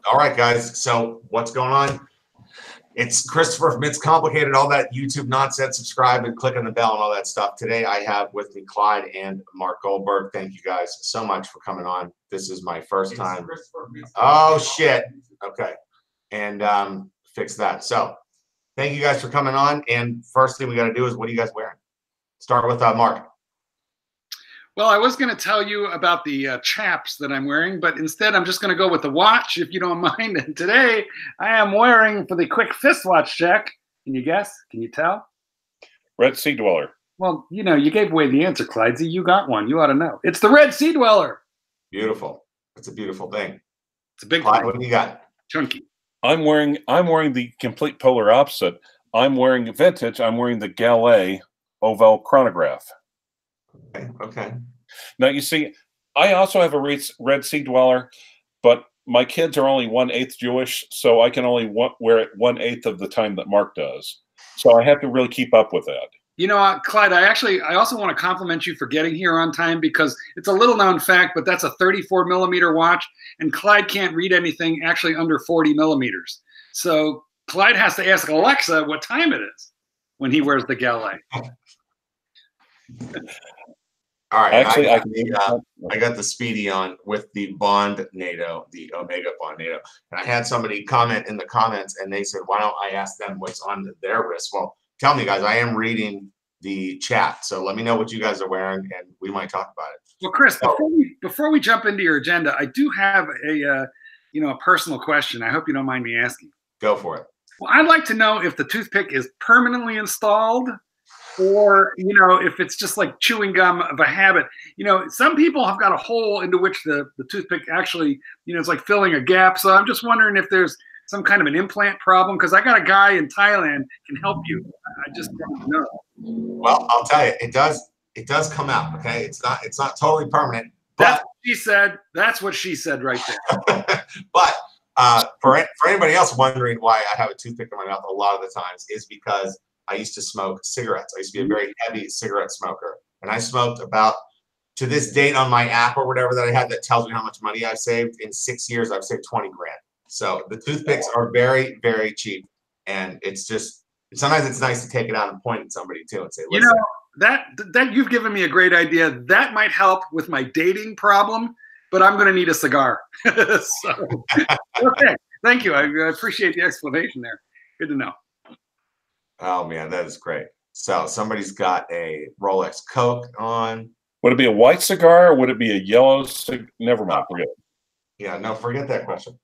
All right, guys. So what's going on? It's Christopher from It's Complicated, all that YouTube nonsense. Subscribe and click on the bell and all that stuff. Today I have with me Clyde and Marc Goldberg. Thank you guys so much for coming on. This is my first time. Oh, shit. Okay. And fix that. So thank you guys for coming on. And first thing we got to do is, what are you guys wearing? Start with Marc. Well, I was going to tell you about the chaps that I'm wearing, but instead I'm just going to go with the watch, if you don't mind. And today I am wearing, for the quick fist watch check, can you guess? Can you tell? Red Sea Dweller. Well, you know, you gave away the answer, Clyde. You got one. You ought to know. It's the Red Sea Dweller. Beautiful. It's a beautiful thing. It's a big Clyde, thing. what do you got? Chunky. I'm wearing the complete polar opposite. I'm wearing vintage. I'm wearing the Gallet Oval chronograph. Okay. Now, you see, I also have a Red Sea Dweller, but my kids are only 1/8 Jewish, so I can only wear it 1/8 of the time that Marc does. So I have to really keep up with that. You know, Clyde, I also want to compliment you for getting here on time, because it's a little known fact, but that's a 34 millimeter watch, and Clyde can't read anything actually under 40 millimeters. So Clyde has to ask Alexa what time it is when he wears the Gallet. All right. Actually, I got the Speedy on with the Bond NATO, the Omega Bond NATO. And I had somebody comment in the comments, and they said, why don't I ask them what's on their wrist? Well, tell me, guys, I am reading the chat. So let me know what you guys are wearing, and we might talk about it. Well, Chris, before we jump into your agenda, I do have a personal question. I hope you don't mind me asking. Go for it. Well, I'd like to know if the toothpick is permanently installed, or, you know, if it's just like chewing gum of a habit. You know, some people have got a hole into which the toothpick actually, you know, it's like filling a gap. So I'm just wondering if there's some kind of an implant problem, because I got a guy in Thailand can help you. I just don't know. Well, I'll tell you, it does come out. Okay, it's not totally permanent. That's what she said. That's what she said right there. But for anybody else wondering why I have a toothpick in my mouth a lot of the times, is because I used to smoke cigarettes. I used to be a very heavy cigarette smoker. And I smoked about, to this date on my app or whatever that I had that tells me how much money I've saved, in 6 years, I've saved 20 grand. So the toothpicks are very, very cheap. And it's just, sometimes it's nice to take it out and point at somebody too and say, listen. You know, that you've given me a great idea. That might help with my dating problem, but I'm going to need a cigar. So, okay. Thank you. I appreciate the explanation there. Good to know. Oh, man, that is great. So somebody's got a Rolex Coke on. Would it be a white cigar, or would it be a yellow cigar? Never mind. Forget it. Yeah, no, forget that question.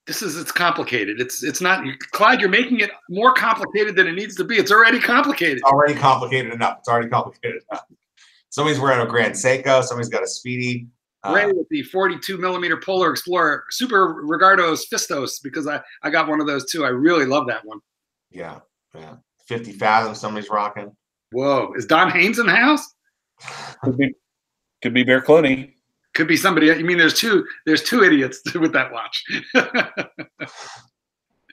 It's complicated. It's not, Clyde, you're making it more complicated than it needs to be. It's already complicated. It's already complicated enough. It's already complicated enough. Somebody's wearing a Grand Seiko. Somebody's got a Speedy. Ray with the 42 millimeter Polar Explorer. Super Regardos Fistos, because I got one of those too. I really love that one. Yeah. Yeah, 50 Fathom somebody's rocking. Whoa, is Don Haynes in the house? Could be Bear Clooney. Could be somebody. You mean there's two idiots with that watch.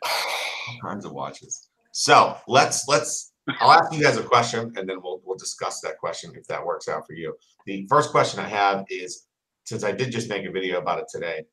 All kinds of watches. So I'll ask you guys a question, and then we'll discuss that question if that works out for you. The first question I have is, since I did just make a video about it today,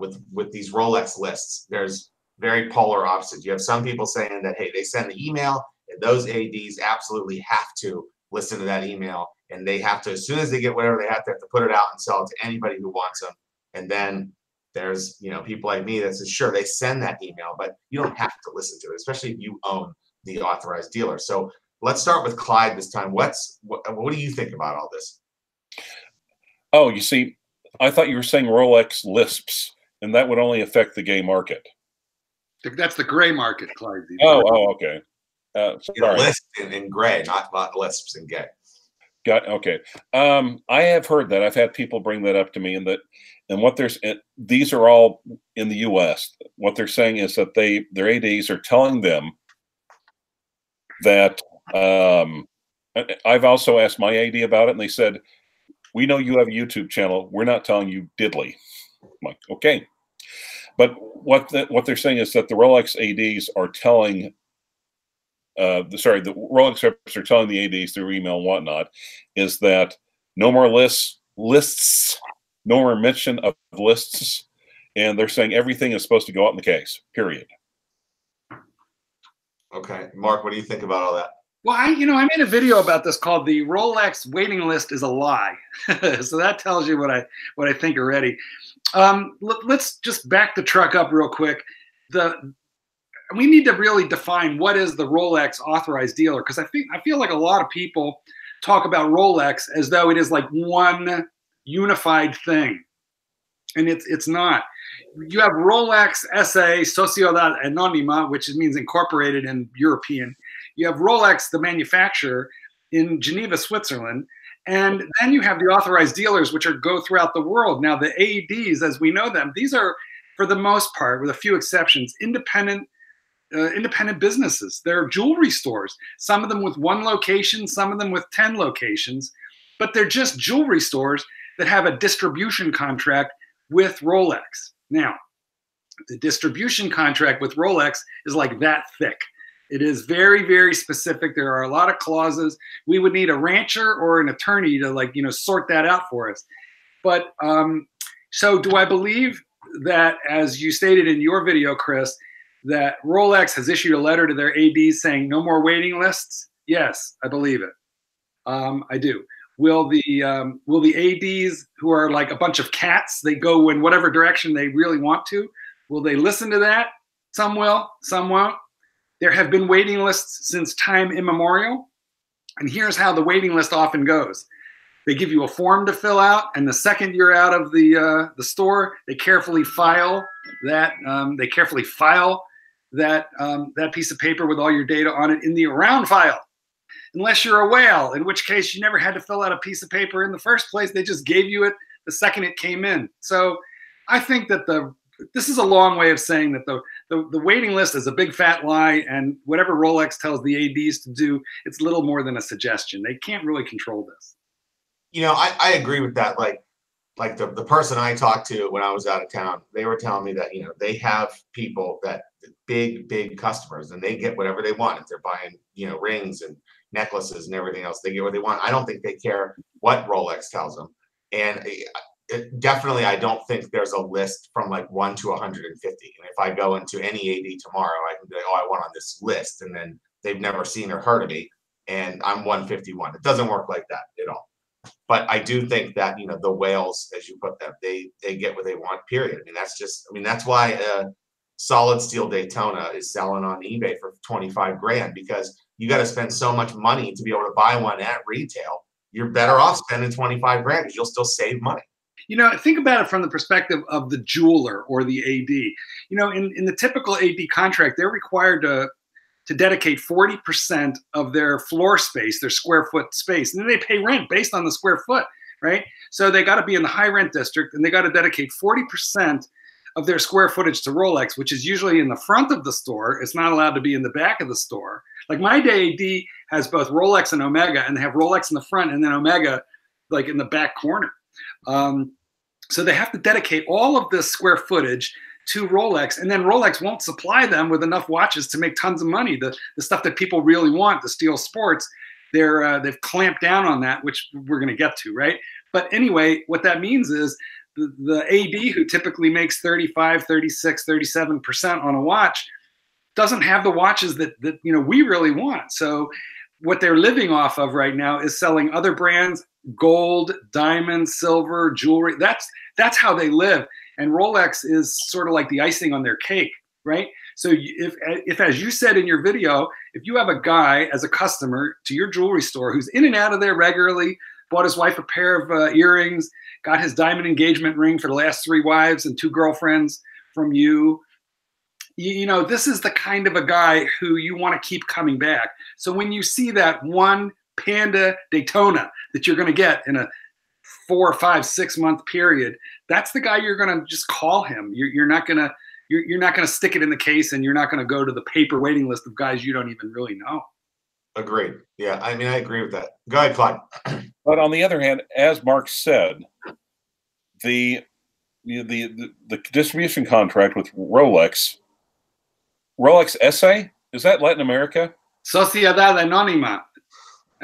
with these Rolex lists, there's very polar opposites. You have some people saying that, hey, they send the email, and those ADs absolutely have to listen to that email, and they have to, as soon as they get whatever they have to put it out and sell it to anybody who wants them. And then there's, you know, people like me that says, sure, they send that email, but you don't have to listen to it, especially if you own the authorized dealer. So let's start with Clyde this time. What do you think about all this? Oh, you see, I thought you were saying Rolex lisps, and that would only affect the gay market. That's the gray market, Clyde. Oh, okay. Sorry. Lisp in gray, not lisps in gay. Okay. I have heard that. I've had people bring that up to me, and these are all in the U.S. What they're saying is that their ADs are telling them that. I've also asked my AD about it, and they said, "We know you have a YouTube channel. We're not telling you diddly." I'm like, okay. But what they're saying is that the Rolex ADs are telling, the Rolex reps are telling the ADs through email and whatnot, is that no more lists, no more mention of lists, and they're saying everything is supposed to go out in the case, period. Okay. Mark, what do you think about all that? Well, I made a video about this called "The Rolex Waiting List is a Lie," so that tells you what I think already. Let's just back the truck up real quick. We need to really define what is the Rolex authorized dealer, because I feel like a lot of people talk about Rolex as though it is like one unified thing, and it's not. You have Rolex SA Sociedad Anónima, which means incorporated in European. You have Rolex, the manufacturer, in Geneva, Switzerland. And then you have the authorized dealers, which go throughout the world. Now, the AEDs, as we know them, these are, for the most part, with a few exceptions, independent businesses. They're jewelry stores, some of them with one location, some of them with 10 locations. But they're just jewelry stores that have a distribution contract with Rolex. Now, the distribution contract with Rolex is like that thick. It is very, very specific. There are a lot of clauses. We would need a rancher or an attorney to sort that out for us. But so do I believe that, as you stated in your video, Chris, that Rolex has issued a letter to their ADs saying no more waiting lists? Yes, I believe it. I do. Will the ADs, who are like a bunch of cats, they go in whatever direction they really want to, will they listen to that? Some will, some won't. There have been waiting lists since time immemorial. And here's how the waiting list often goes. They give you a form to fill out, and the second you're out of the store, they carefully file that that piece of paper with all your data on it in the around file. Unless you're a whale, in which case you never had to fill out a piece of paper in the first place. They just gave you it the second it came in. So I think that this is a long way of saying that the waiting list is a big fat lie, and whatever Rolex tells the ADs to do, it's little more than a suggestion. They can't really control this. I agree with that. Like the person I talked to when I was out of town, they were telling me that, they have people that big customers, and they get whatever they want. If they're buying, rings and necklaces and everything else, they get what they want. I don't think they care what Rolex tells them. And definitely, I don't think there's a list from like 1 to 150. And if I go into any AD tomorrow, I can be like, oh, I want on this list. And then they've never seen or heard of me, and I'm 151. It doesn't work like that at all. But I do think that, the whales, as you put them, they get what they want, period. That's why solid steel Daytona is selling on eBay for 25 grand, because you got to spend so much money to be able to buy one at retail. You're better off spending 25 grand because you'll still save money. Think about it from the perspective of the jeweler or the AD. In the typical AD contract, they're required to dedicate 40% of their floor space, their square foot space. And then they pay rent based on the square foot, right? So they got to be in the high rent district, and they got to dedicate 40% of their square footage to Rolex, which is usually in the front of the store. It's not allowed to be in the back of the store. Like my AD has both Rolex and Omega, and they have Rolex in the front and then Omega like in the back corner. So they have to dedicate all of this square footage to Rolex, and then Rolex won't supply them with enough watches to make tons of money. The stuff that people really want, the steel sports, they've clamped down on that, which we're going to get to, right? But anyway, what that means is the AD, who typically makes 35, 36, 37% on a watch, doesn't have the watches that we really want. So what they're living off of right now is selling other brands, gold, diamond, silver, jewelry. That's how they live. And Rolex is sort of like the icing on their cake, right? So if, as you said in your video, if you have a guy as a customer to your jewelry store who's in and out of there regularly, bought his wife a pair of earrings, got his diamond engagement ring for the last 3 wives and 2 girlfriends from you, this is the kind of a guy who you want to keep coming back. So when you see that one Panda Daytona that you're going to get in a 4, 5, 6 month period, that's the guy you're going to just call him. You're not going to stick it in the case, and you're not going to go to the paper waiting list of guys you don't even really know. Agreed. Yeah, I agree with that. Go ahead, Clyde. But on the other hand, as Marc said, the distribution contract with Rolex SA, is that Latin America? Sociedad Anónima.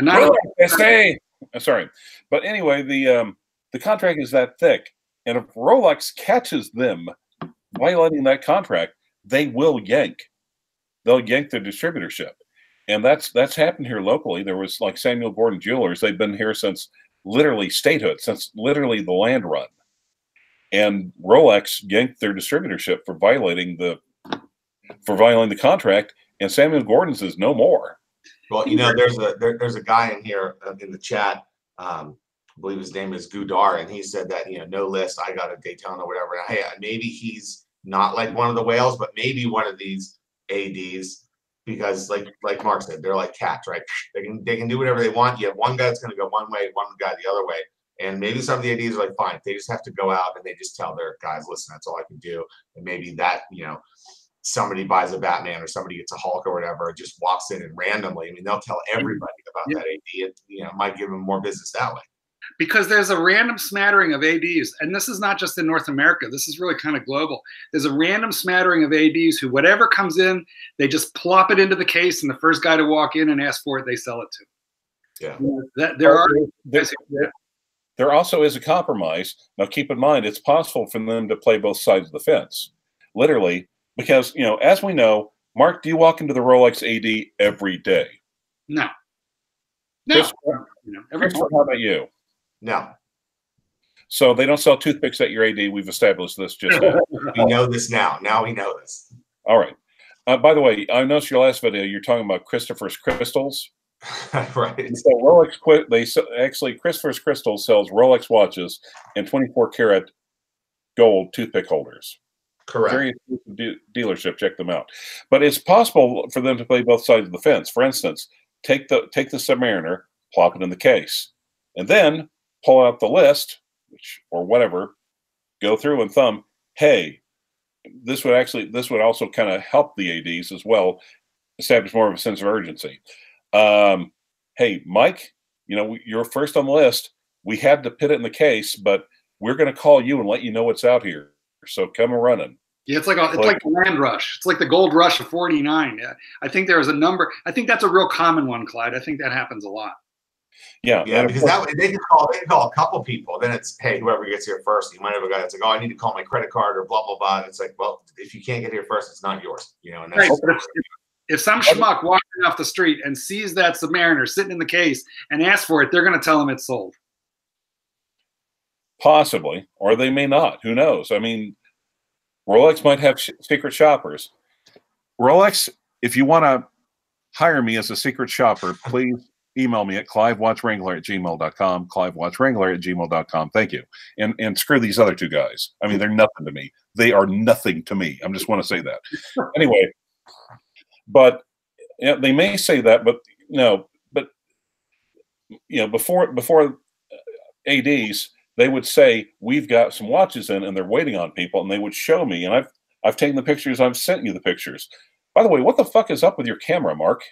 Rolex SA. Sorry, but anyway, the contract is that thick, and if Rolex catches them violating that contract, they will yank. They'll yank their distributorship. And that's happened here locally. There was like Samuel Gordon Jewelers. They've been here since literally statehood, since literally the land run. And Rolex yanked their distributorship for violating the contract, and Samuel Gordon's is no more. Well, you know, there's a guy in here in the chat. I believe his name is Gudar, and he said that, you know, no list. I got a Daytona or whatever. And hey, maybe he's not like one of the whales, but maybe one of these ADs, because like Mark said, they're like cats, right? They can do whatever they want. You have one guy that's going to go one way, one guy the other way. And maybe some of the ADs are like, fine, they just have to go out and they just tell their guys, listen, that's all I can do. And maybe that, you know, somebody buys a Batman or somebody gets a Hulk or whatever, just walks in and randomly, I mean, they'll tell everybody about that AD. It, you know, might give them more business that way. Because there's a random smattering of ADs, and this is not just in North America. This is really kind of global. There's a random smattering of ADs who, whatever comes in, they just plop it into the case, and the first guy to walk in and ask for it, they sell it to. Yeah. You know, there also is a compromise. Now, keep in mind, it's possible for them to play both sides of the fence, literally, because, you know, as we know, Mark, do you walk into the Rolex AD every day? No. Chris, You know, every Chris, how about you? No. So they don't sell toothpicks at your AD. We've established this just now. We know this now. Now we know this. All right. By the way, I noticed your last video, you're talking about Christopher's Crystals. Right. So Rolex quit. Christopher's Crystals sells Rolex watches and 24 karat gold toothpick holders. Correct. Very exclusive dealership. Check them out. But it's possible for them to play both sides of the fence. For instance, take the Submariner, plop it in the case, and then pull out the list, or whatever, go through and thumb. Hey, this would also kind of help the ADs as well, establish more of a sense of urgency. Hey, Mike, you know, you're first on the list. We had to put it in the case, but we're going to call you and let you know what's out here. So come and running. Yeah, it's like the land rush. It's like the gold rush of '49. Yeah, I think there is a number. I think that's a real common one, Clyde. I think that happens a lot. Yeah, because that way they can call a couple people. Then it's, hey, whoever gets here first. You might have a guy that's like, oh, I need to call my credit card or blah blah blah. And it's like, well, if you can't get here first, it's not yours. You know, and that's right. If some schmuck walks off the street and sees that Submariner sitting in the case and asks for it, they're going to tell him it's sold. Possibly, or they may not. Who knows? I mean, Rolex might have secret shoppers. Rolex, if you want to hire me as a secret shopper, please email me at clivewatchwrangler@gmail.com, clivewatchwrangler@gmail.com. Thank you. And screw these other two guys. I mean, they're nothing to me. They are nothing to me. I just want to say that. Anyway, but you know, they may say that, but before ADs, they would say, we've got some watches in and they're waiting on people, and they would show me, and I've taken the pictures, I've sent you the pictures. By the way, what the fuck is up with your camera, Mark?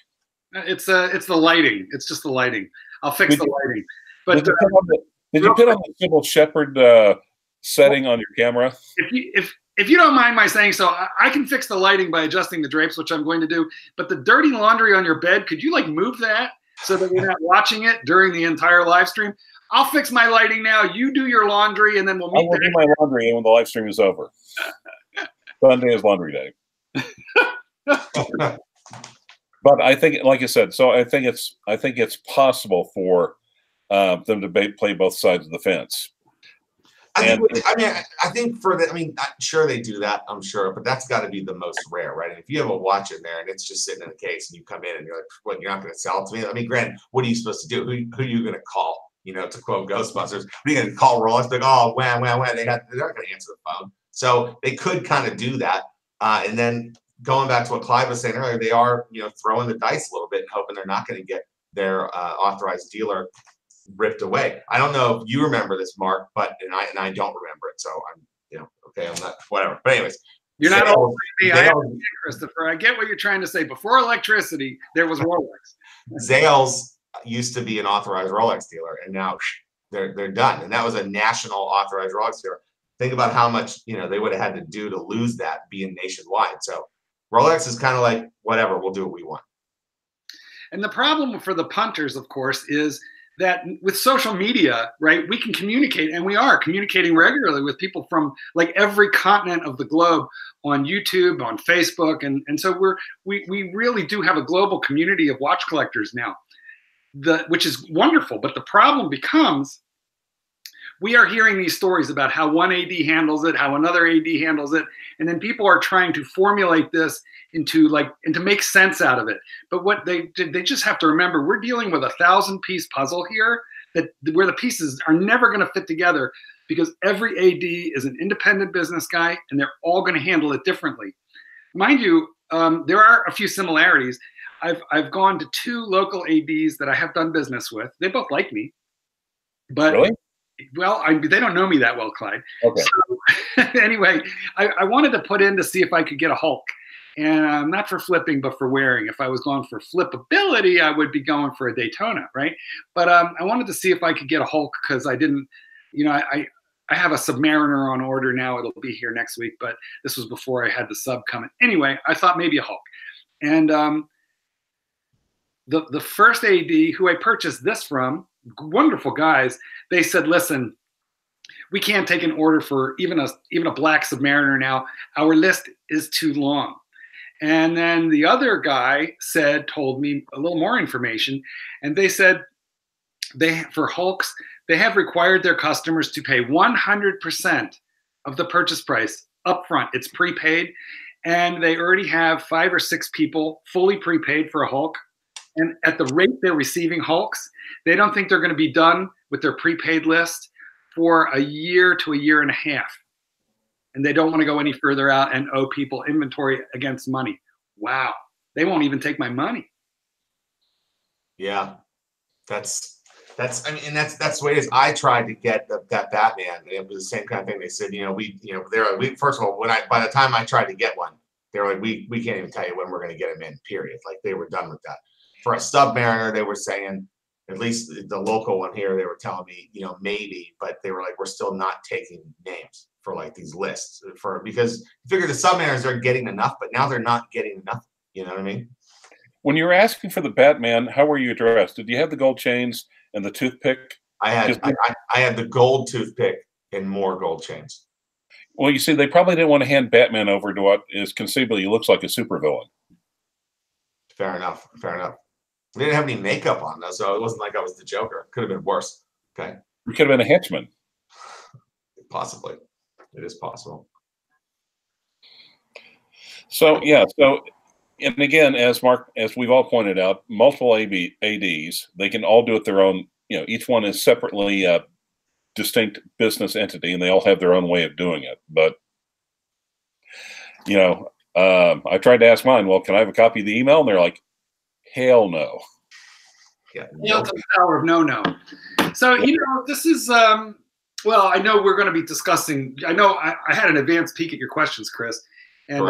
It's the lighting. It's just the lighting. I'll fix the lighting. But did you put on the Sybil Shepherd setting on your camera? If you don't mind my saying so, I can fix the lighting by adjusting the drapes, which I'm going to do. But the dirty laundry on your bed, could you like move that so that we're not watching it during the entire live stream? I'll fix my lighting now. You do your laundry, and then we'll meet. I will do my laundry when the live stream is over. Sunday is laundry day. But I think, like I said, so I think it's possible for them to play both sides of the fence. I think sure they do that, I'm sure, but that's got to be the most rare, right? And if you have a watch in there and it's just sitting in the case, and you come in and you're like, "What? You're not going to sell it to me?" I mean, granted, what are you supposed to do? Who are you going to call? You know, to quote Ghostbusters, are you going to call Rolex? Like, oh, wham. They're not going to answer the phone. So they could kind of do that, and then going back to what Clyde was saying earlier, they are, you know, throwing the dice a little bit and hoping they're not going to get their authorized dealer ripped away. I don't know if you remember this, Mark, but I don't remember it. So I'm, you know, okay, I'm not, whatever. But anyways, you're not old me. I understand, Christopher. I get what you're trying to say. Before electricity, there was Rolex. Zales used to be an authorized Rolex dealer, and now they're done. And that was a national authorized Rolex dealer. Think about how much, you know, they would have had to do to lose that being nationwide. So Rolex is kind of like, whatever, we'll do what we want. And the problem for the punters, of course, is that with social media, right, we can communicate, and we are communicating regularly with people from like every continent of the globe on YouTube, on Facebook, and so we really do have a global community of watch collectors now, which is wonderful. But the problem becomes, we are hearing these stories about how one AD handles it, how another AD handles it, and then people are trying to formulate this into and to make sense out of it. But what they just have to remember, we're dealing with a 1,000-piece puzzle here where the pieces are never going to fit together, because every AD is an independent business guy and they're all going to handle it differently. Mind you, there are a few similarities. I've gone to 2 local ADs that I have done business with. They both like me, but Really? Well, they don't know me that well, Clyde. Okay. So, anyway, I wanted to put in to see if I could get a Hulk. And not for flipping, but for wearing. If I was going for flippability, I would be going for a Daytona, right? But I wanted to see if I could get a Hulk, because I didn't, I have a Submariner on order now. It'll be here next week, but this was before I had the sub coming. Anyway, I thought maybe a Hulk. And the first AD who I purchased this from, wonderful guys, they said, listen, we can't take an order for even a black Submariner now. Our list is too long. And then the other guy told me a little more information, and they said for Hulks, they have required their customers to pay 100% of the purchase price upfront. It's prepaid, and they already have 5 or 6 people fully prepaid for a Hulk. And at the rate they're receiving Hulks, they don't think they're going to be done with their prepaid list for a year to a year and a half. And they don't want to go any further out and owe people inventory against money. Wow. They won't even take my money. Yeah. That's the way it is. I tried to get that Batman, and it was the same kind of thing. They said, they're like, first of all, by the time I tried to get one, they were like, we can't even tell you when we're going to get them in, period. Like, they were done with that. For a Submariner, they were saying, at least the local one here, they were telling me, maybe, but they were like, we're still not taking names for like these lists because you figure the Submariners are getting enough, but now they're not getting enough. You know what I mean? When you were asking for the Batman, how were you addressed? Did you have the gold chains and the toothpick? I had the gold toothpick and more gold chains. Well, you see, they probably didn't want to hand Batman over to what is conceivably looks like a supervillain. Fair enough. We didn't have any makeup on, though, so it wasn't like I was the Joker. Could have been worse. Okay. You could have been a henchman. Possibly. It is possible. So, yeah. So, and again, as we've all pointed out, multiple ADs, they can all do it their own. Each one is separately distinct business entity, and they all have their own way of doing it. But, I tried to ask mine, well, can I have a copy of the email? And they're like, hell no. Yeah, hail to the power of no. So, this is, well, I know we're going to be discussing, I know I had an advanced peek at your questions, Chris. And,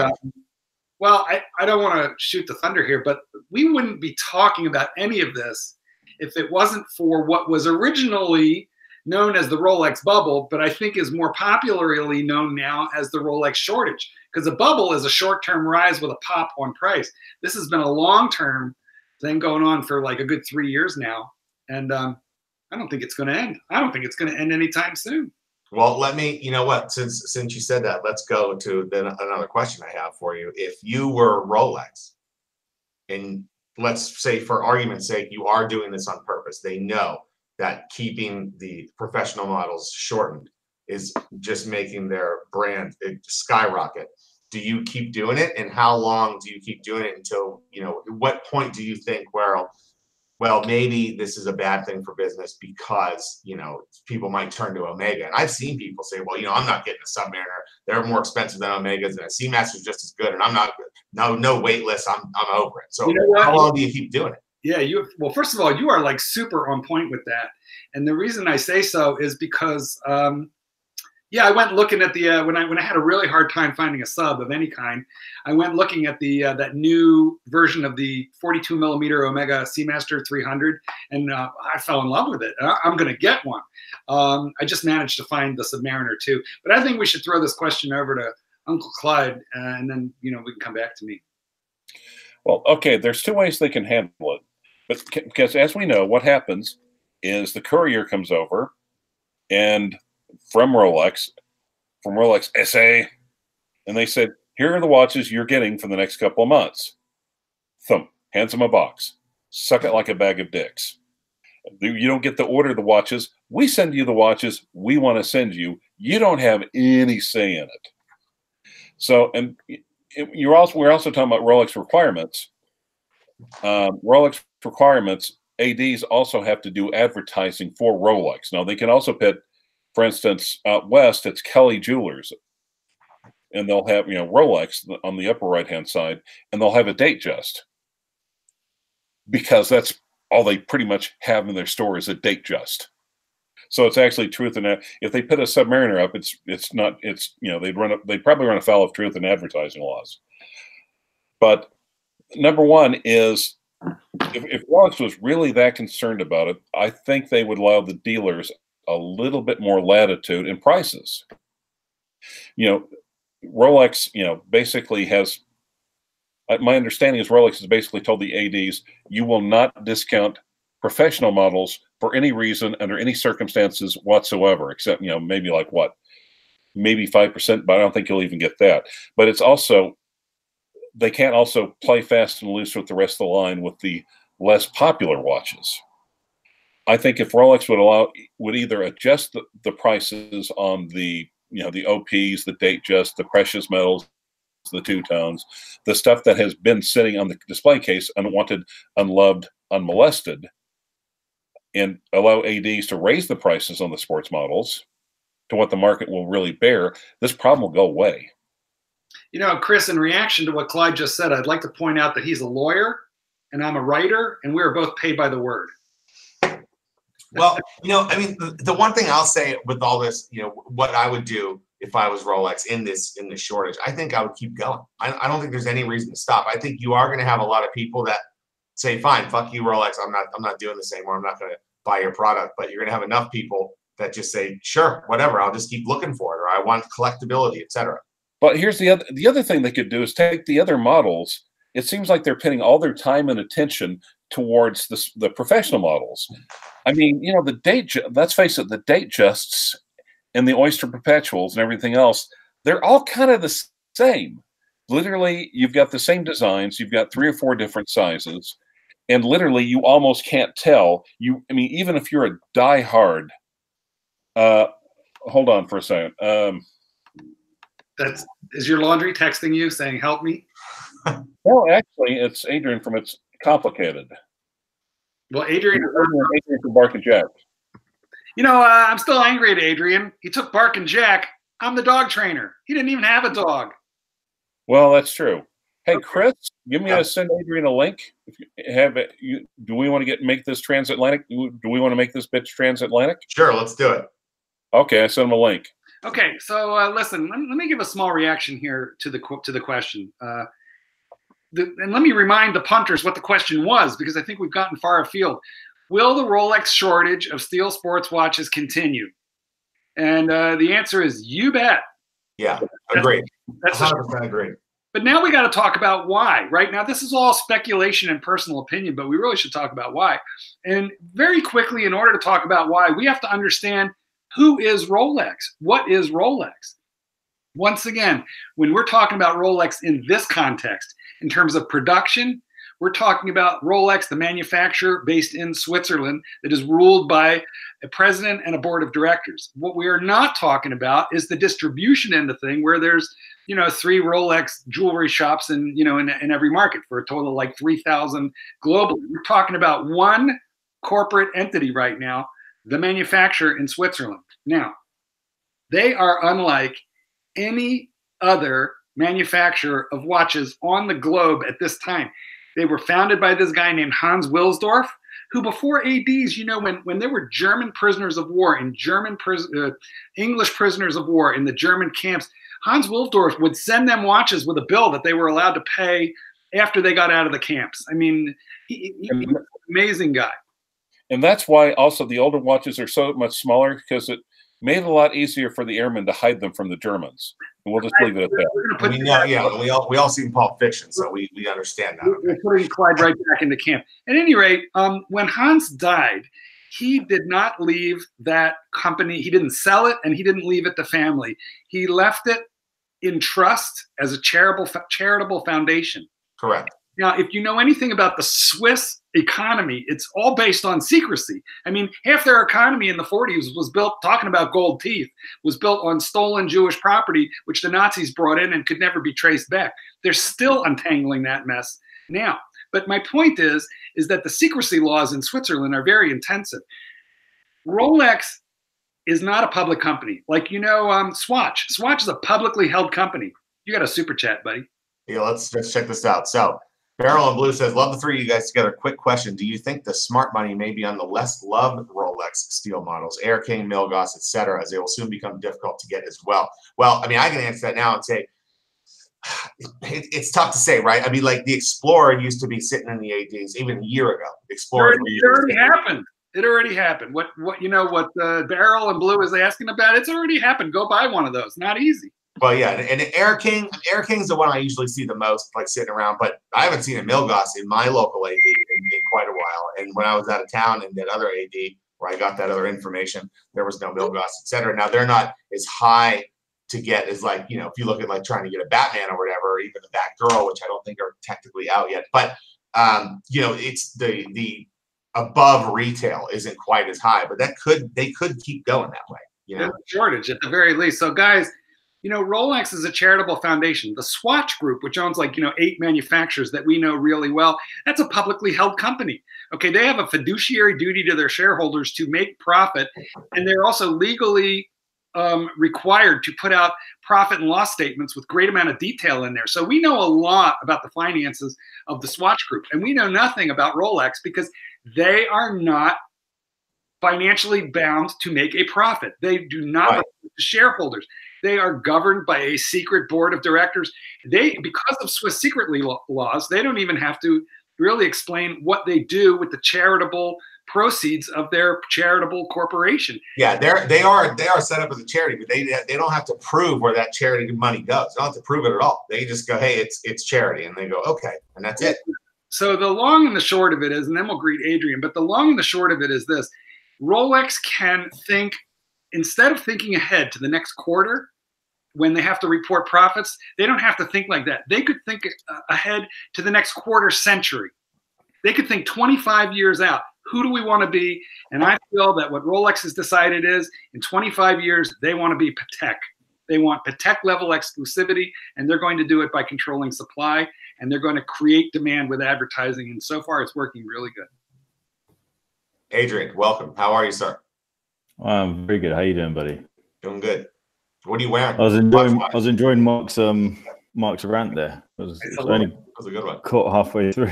well, I don't want to shoot the thunder here, but we wouldn't be talking about any of this if it wasn't for what was originally known as the Rolex bubble, but I think is more popularly known now as the Rolex shortage, because a bubble is a short-term rise with a pop on price. This has been a long-term thing going on for like a good 3 years now, and I don't think it's going to end. I don't think it's going to end anytime soon. Well, you know what, since you said that, let's go to another question I have for you. If you were Rolex, and let's say for argument's sake, you are doing this on purpose, they know that keeping the professional models shortened is just making their brand skyrocket. Do you keep doing it? And how long do you keep doing it until, at what point do you think, well, maybe this is a bad thing for business because, people might turn to Omega. And I've seen people say, well, I'm not getting a Submariner. They're more expensive than Omegas, and a Seamaster is just as good. And I'm not, no wait list. I'm over it. So how long do you keep doing it? Yeah, well, first of all, you are like super on point with that. And the reason I say so is because, I went looking at the when I had a really hard time finding a sub of any kind, I went looking at the that new version of the 42 millimeter Omega Seamaster 300, and I fell in love with it. I'm going to get one. I just managed to find the Submariner too. But I think we should throw this question over to Uncle Clyde, and then we can come back to me. Well, okay, there's 2 ways they can handle it. But because as we know, what happens is the courier comes over and from Rolex SA, and they said, here are the watches you're getting for the next couple of months. Thump, hands them a box. Suck it like a bag of dicks. You don't get to order the watches. We send you the watches we want to send you. You don't have any say in it. So, and we're also talking about Rolex requirements. Rolex requirements, ADs also have to do advertising for Rolex. Now, they can also put, for instance, out west, it's Kelly Jewelers, and they'll have, Rolex on the upper right-hand side, and they'll have a date just, because that's all they pretty much have in their store is a date just. So it's actually truth and if they put a Submariner up, they'd probably run afoul of truth and advertising laws. But number one is, if Rolex was really that concerned about it, I think they would allow the dealers a little bit more latitude in prices. Rolex, basically has, my understanding is Rolex has basically told the ADs, you will not discount professional models for any reason under any circumstances whatsoever, except, maybe like maybe 5%, but I don't think you'll even get that. But it's also, they can't also play fast and loose with the rest of the line with the less popular watches. I think if Rolex would either adjust the prices on the OPs, the date just, the precious metals, the two-tones, the stuff that has been sitting on the display case unwanted, unloved, unmolested, and allow ADs to raise the prices on the sports models to what the market will really bear, this problem will go away. Chris, in reaction to what Clyde just said, I'd like to point out that he's a lawyer and I'm a writer, and we are both paid by the word. Well, the one thing I'll say with all this, what I would do if I was Rolex in this shortage, I think I would keep going. I don't think there's any reason to stop. I think you are going to have a lot of people that say, fine, fuck you, Rolex. I'm not doing this anymore. I'm not going to buy your product. But you're going to have enough people that just say, sure, whatever. I'll just keep looking for it, or I want collectability, etc. But here's the other thing they could do is take the other models. It seems like they're putting all their time and attention towards the professional models. I mean, the date, let's face it, the date justs and the Oyster Perpetuals and everything else, they're all kind of the same. Literally, you've got the same designs, you've got 3 or 4 different sizes, and literally you almost can't tell. Even if you're a diehard, hold on for a second. Is your laundry texting you saying, help me? Well, actually, it's Adrian from It's Complicated. Well, Adrian from Bark and Jack. I'm still angry at Adrian. He took Bark and Jack. I'm the dog trainer. He didn't even have a dog. Well, that's true. Hey, Chris, send Adrian a link. If you have it, do we want to make this transatlantic? Do we want to make this bitch transatlantic? Sure, let's do it. Okay, I sent him a link. Okay, so listen, let me give a small reaction here to the question. And let me remind the punters what the question was, because I think we've gotten far afield. Will the Rolex shortage of steel sports watches continue? And the answer is, you bet. Yeah, agreed. That's 100% agreed. But now we got to talk about why, right? Now, this is all speculation and personal opinion, but we really should talk about why. And very quickly, in order to talk about why, we have to understand, who is Rolex? What is Rolex? Once again, when we're talking about Rolex in this context, in terms of production, we're talking about Rolex, the manufacturer based in Switzerland that is ruled by a president and a board of directors. What we are not talking about is the distribution end of thing, where there's 3 Rolex jewelry shops in every market for a total of like 3,000 globally. We're talking about one corporate entity right now, the manufacturer in Switzerland. Now, they are unlike any other manufacturer of watches on the globe at this time. They were founded by this guy named Hans Wilsdorf, who before ADs, when there were German prisoners of war and English prisoners of war in the German camps, Hans Wilsdorf would send them watches with a bill that they were allowed to pay after they got out of the camps. I mean, he's an amazing guy. And that's why also the older watches are so much smaller, because it made it a lot easier for the airmen to hide them from the Germans. And we'll just leave it at that. We all seen Pulp Fiction, so we understand that. We're putting Clyde right back into camp. At any rate, when Hans died, he did not leave that company. He didn't sell it, and he didn't leave it to family. He left it in trust as a charitable foundation. Correct. Now, if you know anything about the Swiss economy, it's all based on secrecy. I mean, half their economy in the 40s was built, talking about gold teeth, was built on stolen Jewish property, which the Nazis brought in and could never be traced back. They're still untangling that mess now. But my point is that the secrecy laws in Switzerland are very intensive. Rolex is not a public company. Like, you know, Swatch. Swatch is a publicly held company. You got a super chat, buddy. Yeah, let's check this out. So Barrel and Blue says, love the three of you guys together. Quick question. Do you think the smart money may be on the less loved Rolex steel models, Air King, Milgauss, etc., as they will soon become difficult to get as well? Well, I mean, I can answer that now and say, it's tough to say, right? I mean, like the Explorer used to be sitting in the ADs even a year ago. Explorer. It already happened. It already happened. What you know what Barrel and Blue is asking about? It's already happened. Go buy one of those. Not easy. Well, yeah, and Air King's the one I usually see the most, like sitting around. But I haven't seen a Milgauss in my local AD in quite a while. And when I was out of town in that other AD where I got that other information, there was no Milgauss, etc. Now they're not as high to get as, like, you know, if you look at like trying to get a Batman or whatever, or even the Batgirl, which I don't think are technically out yet. But you know, it's the above retail isn't quite as high, but they could keep going that way. You know, shortage at the very least. So guys, you know, Rolex is a charitable foundation. The Swatch Group, which owns like, you know, 8 manufacturers that we know really well, that's a publicly held company. Okay, they have a fiduciary duty to their shareholders to make profit, and they're also legally required to put out profit and loss statements with great amount of detail in there. So we know a lot about the finances of the Swatch Group, and we know nothing about Rolex because they are not financially bound to make a profit. They do not report to shareholders. They are governed by a secret board of directors. Because of Swiss secretly laws, they don't even have to really explain what they do with the charitable proceeds of their charitable corporation. Yeah, they are set up as a charity, but they don't have to prove where that charity money goes. They don't have to prove it at all. They just go, hey, it's charity, and they go, okay, and that's it. So the long and the short of it is, and then we'll greet Adrian, but the long and the short of it is this: Rolex can think, instead of thinking ahead to the next quarter when they have to report profits, they don't have to think like that. They could think ahead to the next quarter century. They could think 25 years out. Who do we want to be? And I feel that what Rolex has decided is in 25 years, they want to be Patek. They want Patek level exclusivity, and they're going to do it by controlling supply, and they're going to create demand with advertising. And so far, it's working really good. Adrian, welcome. How are you, sir? I'm very good. How you doing, buddy? Doing good. What are you wearing? I was enjoying Marc's rant there. It was only a good one. Caught halfway through.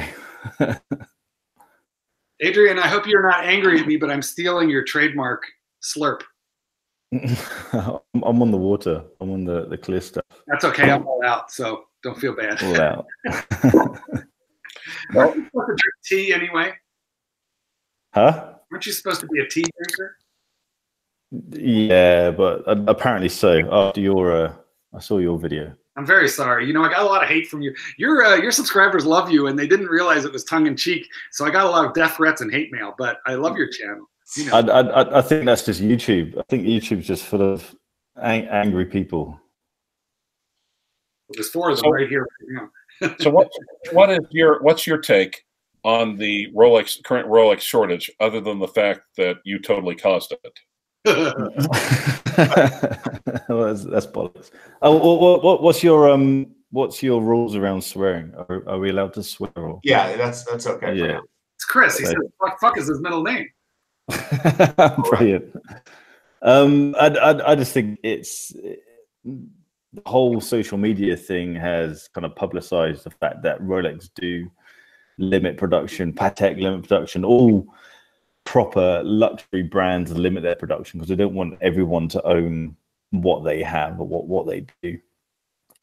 Adrian, I hope you're not angry at me, but I'm stealing your trademark slurp. I'm on the water. I'm on the clear stuff. That's okay. I'm all out, so don't feel bad. All out. Aren't you supposed to drink tea anyway? Huh? Aren't you supposed to be a tea drinker? Yeah, but apparently so. After I saw your video. I'm very sorry. You know, I got a lot of hate from you. Your subscribers love you, and they didn't realize it was tongue in cheek. So I got a lot of death threats and hate mail. But I love your channel. You know. I think that's just YouTube. I think YouTube's just full of angry people. There's 4 of them right here. So what's your take on the current Rolex shortage, other than the fact that you totally caused it? Well, that's bollocks. What's your rules around swearing? Are we allowed to swear? Or? Yeah, that's okay. Yeah, it's Chris. He says, "Fuck is his middle name." Brilliant. I just think the whole social media thing has kind of publicized the fact that Rolex do limit production, Patek limit production, all proper luxury brands limit their production because they don't want everyone to own what they have or what they do.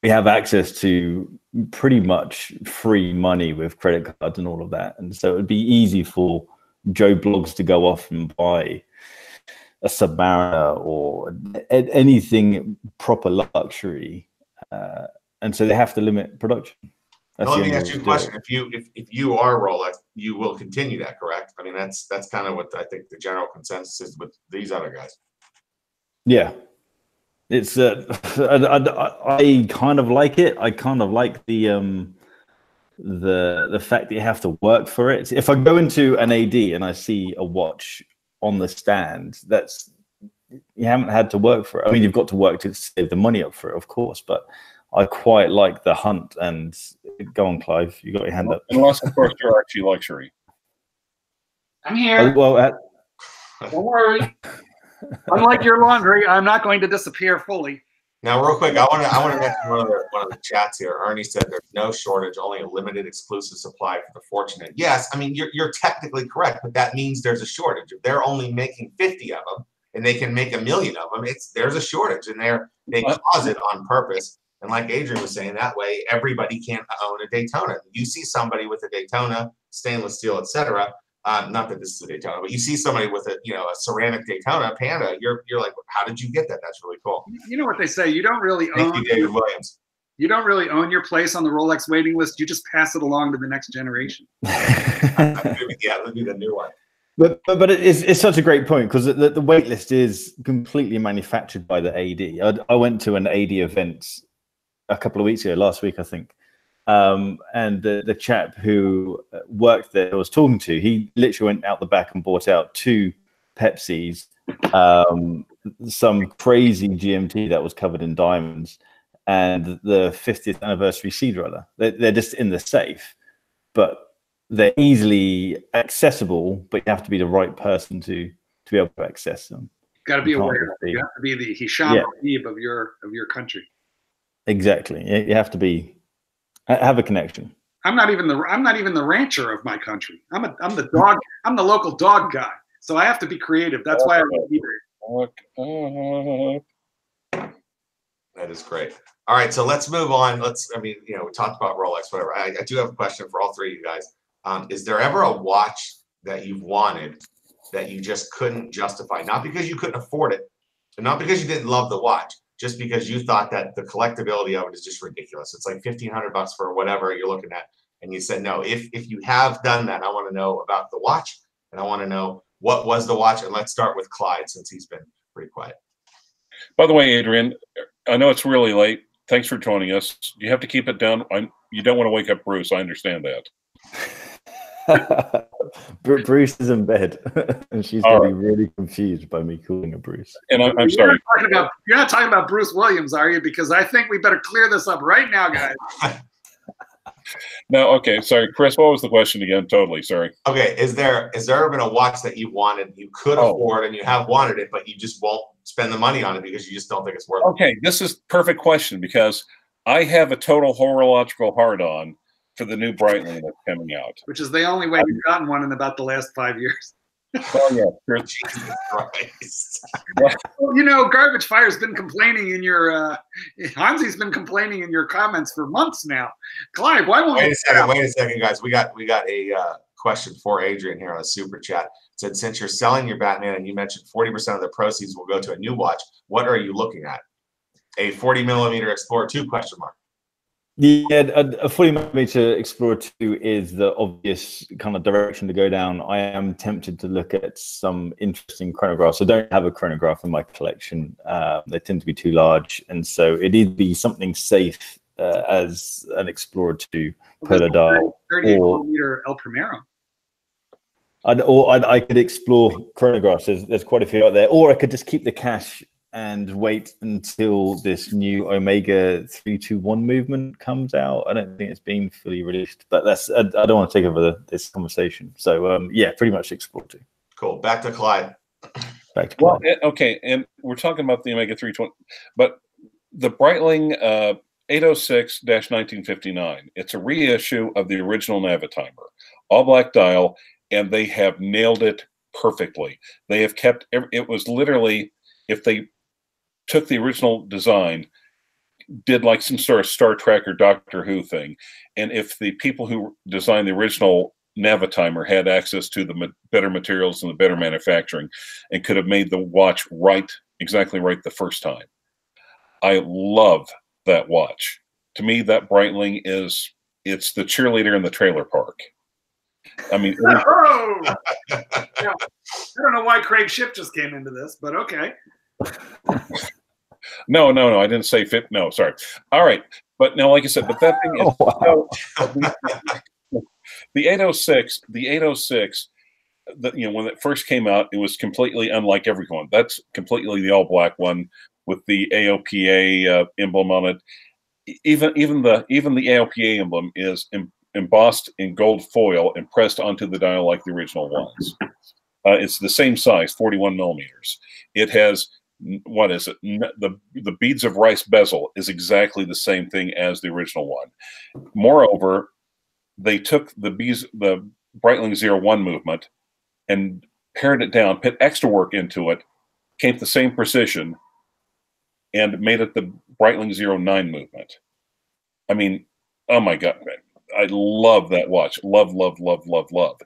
We have access to pretty much free money with credit cards and all of that, and so it would be easy for Joe Blogs to go off and buy a Submariner or anything proper luxury, and so they have to limit production. Now, let me ask you a question. If you are Rolex, you will continue that, correct? I mean, that's kind of what I think the general consensus is with these other guys. Yeah, it's I kind of like it. I kind of like the fact that you have to work for it. If I go into an AD and I see a watch on the stand, you haven't had to work for it. I mean, you've got to work to save the money up for it, of course, but I quite like the hunt. And go on, Clive, you got your hand up. Unless, of course, you're Archie Luxury. I'm here. Don't worry. Unlike your laundry, I'm not going to disappear fully. Now, real quick, I want to mention one of the chats here. Ernie said there's no shortage, only a limited exclusive supply for the fortunate. Yes, I mean you're technically correct, but that means there's a shortage. If they're only making 50 of them and they can make 1 million of them, there's a shortage, and they cause it on purpose. And like Adrian was saying, that way everybody can't own a Daytona. You see somebody with a Daytona, stainless steel, etc. Not that this is a Daytona, but you see somebody with a ceramic Daytona Panda, you're like, how did you get that? That's really cool. You know what they say? You don't really Thank you, David Williams. You don't really own your place on the Rolex waiting list. You just pass it along to the next generation. Yeah, that'll be the new one. But it's such a great point, because the wait list is completely manufactured by the AD. I went to an AD event a couple of weeks ago, last week, I think. And the chap who worked there I was talking to, he literally went out the back and bought out 2 Pepsis, some crazy GMT that was covered in diamonds, and the 50th anniversary Sea Dweller. They're just in the safe, but they're easily accessible, but you have to be the right person to be able to access them. Got to be aware. You have to be the Hisham Habib of your country. Exactly. You have to have a connection. I'm not even the rancher of my country. I'm the dog. I'm the local dog guy. So I have to be creative. That's why I'm here. That is great. All right, so let's move on. We talked about Rolex, whatever. I do have a question for all 3 of you guys. Is there ever a watch that you've wanted that you just couldn't justify? Not because you couldn't afford it, and not because you didn't love the watch, just because you thought that the collectability of it is just ridiculous. It's like $1,500 for whatever you're looking at. And you said, no, if you have done that, I want to know about the watch, and I want to know what was the watch. And let's start with Clyde, since he's been pretty quiet. By the way, Adrian, I know it's really late. Thanks for joining us. You have to keep it down. You don't want to wake up Bruce. I understand that. Bruce is in bed, and she's going to be really confused by me calling her Bruce. And I'm sorry. You're not talking about Bruce Williams, are you? Because I think we better clear this up right now, guys. No, okay. Sorry, Chris. What was the question again? Totally sorry. Okay, is there been a watch that you wanted, you could afford, and you have wanted it, but you just won't spend the money on it because you just don't think it's worth it? Okay, this is perfect question, because I have a total horological hard-on for the new Breitling that's coming out. Which is the only way we've gotten one in about the last 5 years. Oh, yeah. Jesus Christ. Well, Garbage Fire's been complaining in your Hansi's been complaining in your comments for months now. Clive, why won't wait a second, guys. We got a question for Adrian here on a super chat. It said, since you're selling your Batman and you mentioned 40% of the proceeds will go to a new watch, what are you looking at? A 40mm Explorer 2 ? Yeah, a 40mm Explorer 2 is the obvious kind of direction to go down. I am tempted to look at some interesting chronographs. I don't have a chronograph in my collection. They tend to be too large, and so it'd either be something safe as an Explorer 2 polar dial, 38mm El Primero. I could explore chronographs. There's quite a few out there, or I could just keep the cash and wait until this new Omega 321 movement comes out. I don't think it's been fully released, but I don't want to take over this conversation. So yeah, pretty much Explore 2. Cool. Back to Clyde. Well, okay, and we're talking about the Omega 320, but the Breitling 806-1959. It's a reissue of the original Navitimer, all black dial, and they have nailed it perfectly. They have kept it was literally, if they took the original design, did like some sort of Star Trek or Doctor Who thing, and if the people who designed the original Navitimer had access to the better materials and the better manufacturing, and could have made the watch exactly right the first time. I love that watch. To me, that Breitling is It's the cheerleader in the trailer park. I mean, Oh! Yeah. I don't know why Craig Shipp just came into this, but okay. No, I didn't say fit. No, sorry. All right, but no, like I said, but that thing is the 806. The 806. When it first came out, it was completely unlike everyone. That's completely the all black one with the AOPA emblem on it. Even the AOPA emblem is embossed in gold foil and pressed onto the dial like the original ones. It's the same size, 41 millimeters. It has, what is it? The beads of rice bezel is exactly the same thing as the original one. Moreover, they took the Breitling 01 movement and pared it down, put extra work into it, came to the same precision, and made it the Breitling 09 movement. I mean, oh my God, man. I love that watch. Love, love, love, love, love.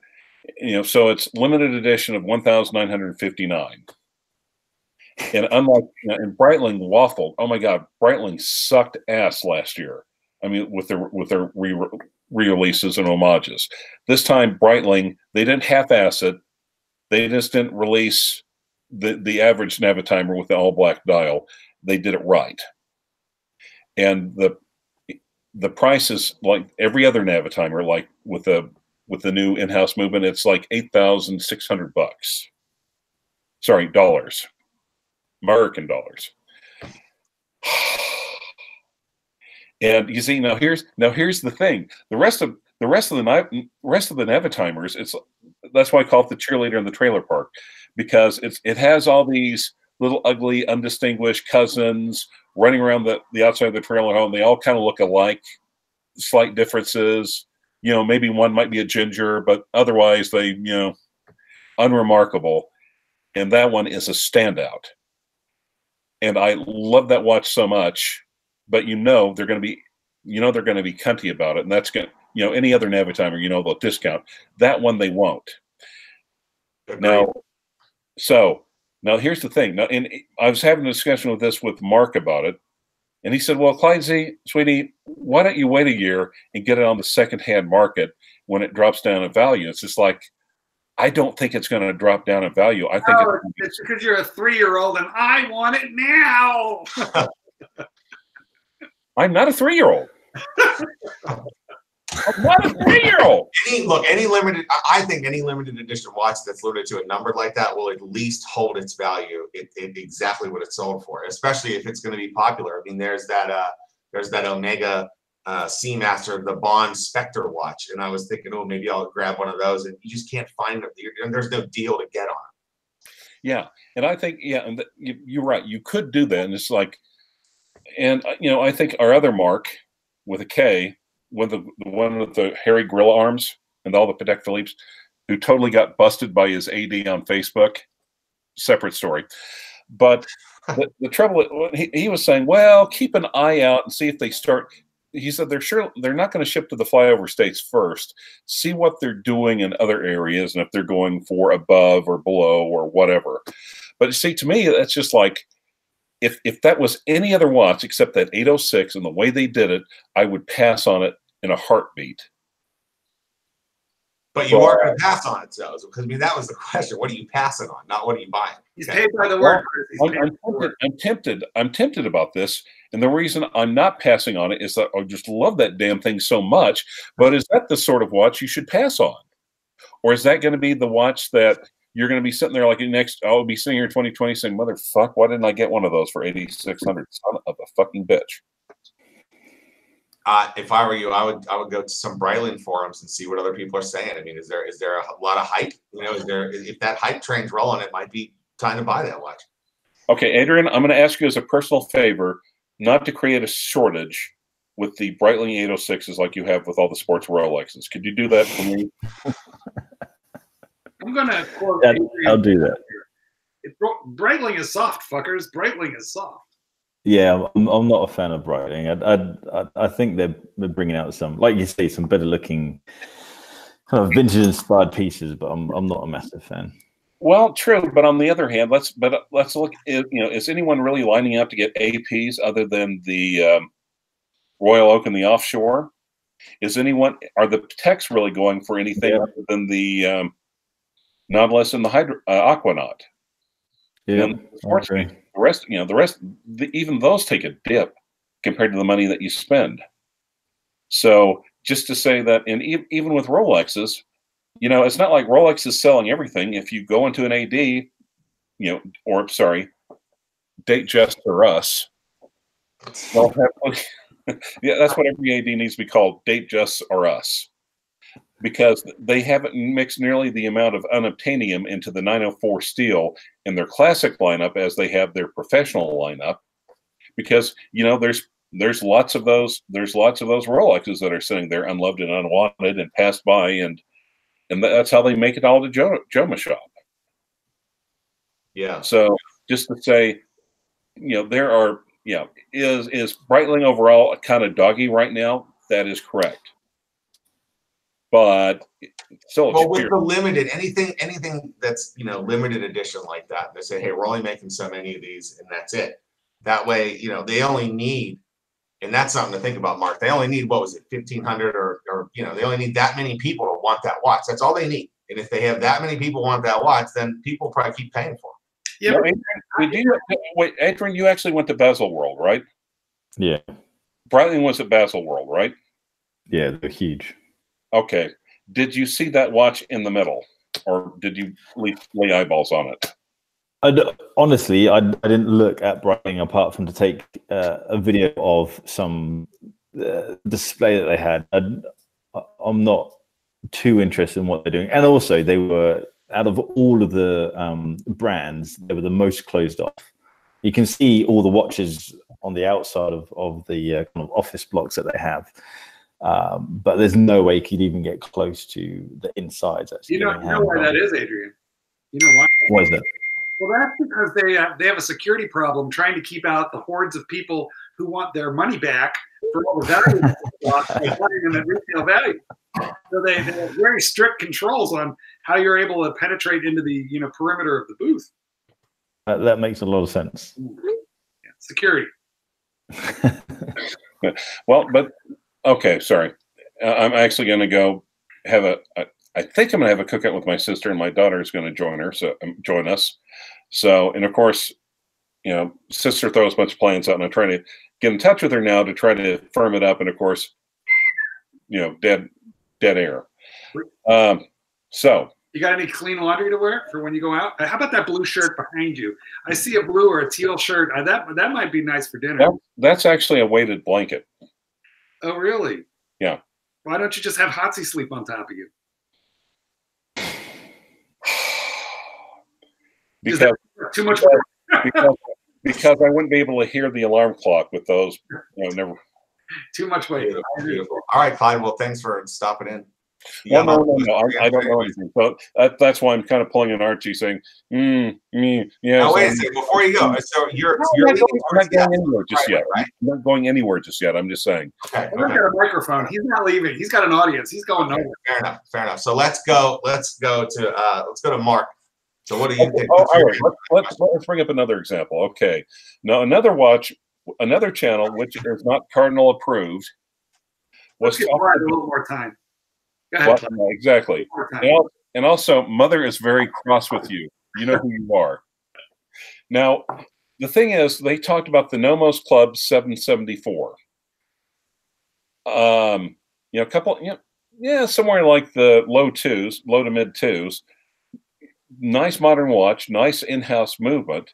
So it's limited edition of 1,959. And unlike, and Breitling waffled. Oh my God, Breitling sucked ass last year. I mean, with their re-releases and homages. This time, Breitling, they didn't half-ass it. They just didn't release the average Navitimer with the all-black dial. They did it right. And the price is like every other Navitimer, like with the new in-house movement, it's like $8,600. Sorry, dollars. American dollars. And you see, now here's the thing. The rest of the Navitimers, that's why I call it the cheerleader in the trailer park, because it has all these little ugly, undistinguished cousins running around the outside of the trailer home. They all kind of look alike, slight differences. Maybe one might be a ginger, but otherwise they, unremarkable. And that one is a standout. And I love that watch so much, but they're going to be cunty about it. And that's going to, any other Navitimer, they'll discount. That one they won't. Agreed. Now here's the thing. Now, and I was having a discussion with Marc about it, and he said, "Well, Clyde Z, sweetie, why don't you wait a year and get it on the secondhand market when it drops down in value?" It's just like, I don't think it's going to drop down in value. I think it's because you're a 3-year-old and I want it now. I'm not a 3-year-old. I'm not a 3-year-old. I think any limited edition watch that's limited to a number like that will at least hold its value exactly what it's sold for, especially if it's going to be popular. I mean, there's that Omega Seamaster, the Bond Spectre watch, and I was thinking, oh, maybe I'll grab one of those, and you just can't find them. There's no deal to get on them. Yeah, and I think and you're right. You could do that, and it's like, and I think our other Marc with a K, with the one with the hairy gorilla arms and all the Patek Philippe's, who totally got busted by his AD on Facebook. Separate story, but the trouble, he was saying, well, keep an eye out and see if they start. He said they're not going to ship to the flyover states first. See what they're doing in other areas and if they're going for above or below or whatever. But see, to me, that's just like, if that was any other watch except that 806 and the way they did it, I would pass on it in a heartbeat. But you are going to pass on it, though, because I mean that was the question. What are you passing on? Not what are you buying? He's paid by the word. I'm tempted about this, and the reason I'm not passing on it is that I just love that damn thing so much. But is that the sort of watch you should pass on, or is that going to be the watch that you're going to be sitting there like I'll be sitting here in 2020 saying, "Motherfuck, why didn't I get one of those for 8,600? Son of a fucking bitch." If I were you, I would go to some Breitling forums and see what other people are saying. I mean, is there a lot of hype? If that hype train's rolling, it might be time to buy that watch. Okay, Adrian, I'm going to ask you as a personal favor not to create a shortage with the Breitling 806s like you have with all the sports Rolexes. Could you do that for me? I'm going to quote. I'll do that. Breitling is soft, fuckers. Breitling is soft. Yeah, I'm not a fan of Breitling. I think they're bringing out some, like you say, some better looking kind of vintage inspired pieces, but I'm not a massive fan. Well, true, but on the other hand, let's look. Is anyone really lining up to get APs other than the Royal Oak and the Offshore? Are the techs really going for anything other than the Nautilus and the Aquanaut? Yeah, The rest, even those take a dip compared to the money that you spend. So just to say that, and even with Rolexes, it's not like Rolex is selling everything. If you go into an AD, or sorry, Date Just or Us, they'll have, yeah, that's what every AD needs to be called, Date Just or Us, because they haven't mixed nearly the amount of unobtainium into the 904 steel in their classic lineup as they have their professional lineup. Because there's lots of those Rolexes that are sitting there unloved and unwanted and passed by, and that's how they make it all to Joma shop. Yeah. So just to say, there are, is Breitling overall a kind of doggy right now? That is correct. But still, well, with the limited, anything that's limited edition like that, they say, hey, we're only making so many of these, and that's it. That way, they only need, and that's something to think about, Mark. They only need, what was it, 1,500 or they only need that many people to want that watch. That's all they need. And if they have that many people want that watch, then people probably keep paying for it. Yeah. Wait, Adrian, you actually went to Baselworld, right? Yeah. Breitling was at Baselworld, right? Yeah, they're huge. Okay. Did you see that watch in the middle, or did you lay eyeballs on it? Honestly, I didn't look at Breitling apart from to take a video of some display that they had. I'm not too interested in what they're doing. And also, they were, out of all of the brands, they were the most closed off. You can see all the watches on the outside of the kind of office blocks that they have. But there's no way you could even get close to the insides. Actually, you know why that is, Adrian? You know why? Why is that? Well, that's because they have a security problem trying to keep out the hordes of people who want their money back for all the value by buying them at retail value. So they have very strict controls on how you're able to penetrate into the perimeter of the booth. That makes a lot of sense. Yeah, security. Well, but okay, sorry. I'm actually going to go have I think I'm going to have a cookout with my sister, and my daughter is going to join us. So, and of course, sister throws a bunch of plans out, and I'm trying to get in touch with her now to try to firm it up. And of course, dead air. So, you got any clean laundry to wear for when you go out? How about that blue shirt behind you? I see a blue or a teal shirt. That might be nice for dinner. That's actually a weighted blanket. Oh, really? Yeah. Why don't you just have Hotsy sleep on top of you? Because too much work. because I wouldn't be able to hear the alarm clock with those. Never. Too much weight. Beautiful. All right, Clyde. Well, thanks for stopping in. Well, no. I don't know anything. So that's why I'm kind of pulling an Archie, saying, yeah. Now, wait a second. Before you go, so you're not going anywhere just yet. Right? I'm not going anywhere just yet. I'm just saying. Okay. I've got a microphone. He's not leaving. He's got an audience. He's going nowhere. Fair enough. So let's go to Mark. So what do you think? All right. Let's bring up another example. Okay. Now another channel which is not Cardinal approved was a little more time. Go ahead. Exactly. And also, Mother is very cross with you. You know who you are. Now, the thing is, they talked about the Nomos Club 774. A couple, somewhere like the low to mid twos. Nice modern watch, nice in-house movement.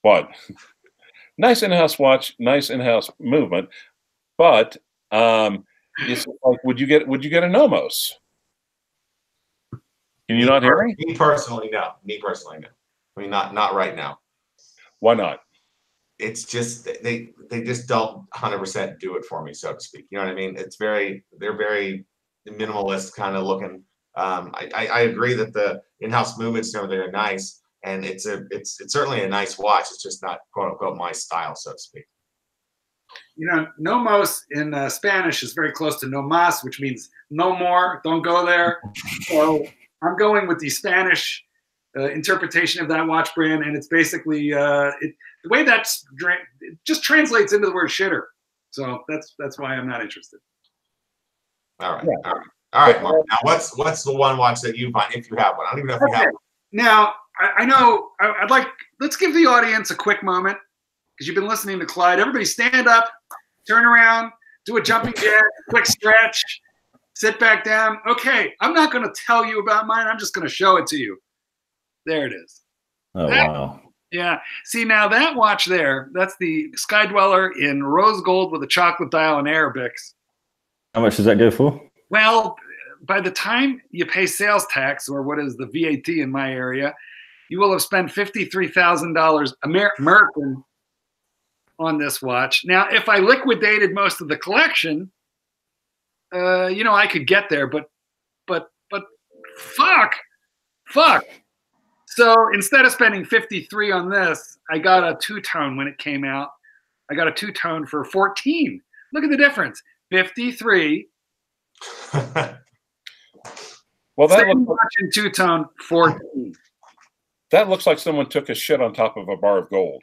What? Nice in-house watch, nice in-house movement, but it's like, would you get a Nomos? Can you not hear me? Me personally, no. I mean, not right now. Why not? It's just they just don't 100% do it for me, so to speak. You know what I mean? They're very minimalist kind of looking. I agree that the in-house movements and everything are nice, and it's certainly a nice watch. It's just not quote unquote my style, so to speak. Nomos in Spanish is very close to no más, which means no more, don't go there. So I'm going with the Spanish interpretation of that watch brand, and it's basically the way it just translates into the word shitter. So that's why I'm not interested. All right. Yeah. All right, Mark. Now, what's the one watch that you find, if you have one? I don't even know if you have one. Now, I know I'd like, let's give the audience a quick moment because you've been listening to Clyde. Everybody stand up, turn around, do a jumping jack, quick stretch, sit back down. Okay, I'm not going to tell you about mine. I'm just going to show it to you. There it is. Oh, wow. Yeah. See, now that watch there, that's the Sky Dweller in rose gold with a chocolate dial and Arabics. How much does that go for? Well, by the time you pay sales tax, or what is the VAT in my area, you will have spent $53,000 American on this watch. Now, if I liquidated most of the collection, you know, I could get there, but fuck. So instead of spending 53 on this, I got a two-tone when it came out. I got a two-tone for 14. Look at the difference. 53. Well, that Same watch in two-tone, 14. That looks like someone took a shit on top of a bar of gold.